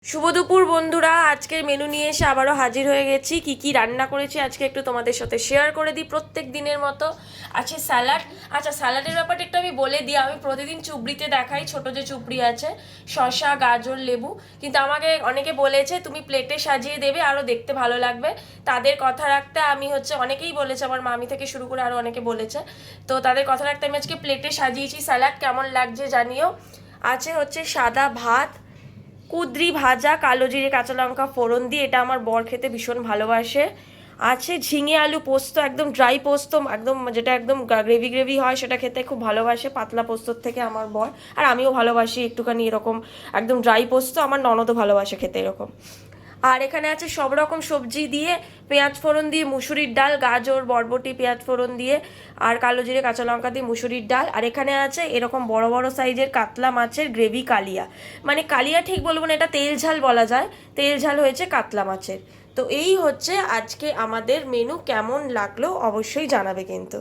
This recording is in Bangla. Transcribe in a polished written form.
শুভ দুপুর বন্ধুরা, আজকের মেনু নিয়ে এসে আবারও হাজির হয়ে গেছি। কি কি রান্না করেছি আজকে একটু তোমাদের সাথে শেয়ার করে দিই। প্রত্যেক দিনের মতো আছে স্যালাড। আচ্ছা, স্যালাডের ব্যাপারটা একটু আমি বলে দিই। আমি প্রতিদিন চুবড়িতে দেখাই, ছোট যে চুবড়ি আছে, শসা, গাজর, লেবু, কিন্তু আমাকে অনেকে বলেছে তুমি প্লেটে সাজিয়ে দেবে, আরও দেখতে ভালো লাগবে। তাদের কথা রাখতে আমি অনেকেই বলেছে, আমার মামি থেকে শুরু করে আরও অনেকে বলেছে, তো তাদের কথা রাখতে আমি আজকে প্লেটে সাজিয়েছি স্যালাড। কেমন লাগছে জানিও। আছে সাদা ভাত, কুঁদরি ভাজা, কালো জিরে কাঁচা লঙ্কা ফোড়ন দিয়ে, এটা আমার বর খেতে ভীষণ ভালোবাসে। আছে ঝিঙে আলু পোস্ত, একদম ড্রাই পোস্ত, একদম যেটা একদম গ্রেভি গ্রেভি হয়, সেটা খেতে খুব ভালোবাসে পাতলা পোস্তর থেকে আমার বর। আর আমিও ভালোবাসি একটুখানি এরকম একদম ড্রাই পোস্ত, আমার ননদও ভালোবাসে খেতে এরকম। আর এখানে আছে সব রকম সবজি দিয়ে, পেঁয়াজ ফোড়ন দিয়ে মুসুরির ডাল, গাজর, বরবটি, পেঁয়াজ ফোড়ন দিয়ে, আর কালো জিরে কাঁচা লঙ্কা দিয়ে মুসুরির ডাল। আর এখানে আছে এরকম বড় বড় সাইজের কাতলা মাছের গ্রেভি কালিয়া, মানে কালিয়া ঠিক বলবো না, এটা তেল ঝাল বলা যায়, তেল ঝাল হয়েছে কাতলা মাছের। তো এই আজকে আমাদের মেনু। কেমন লাগলো অবশ্যই জানাবে কিন্তু।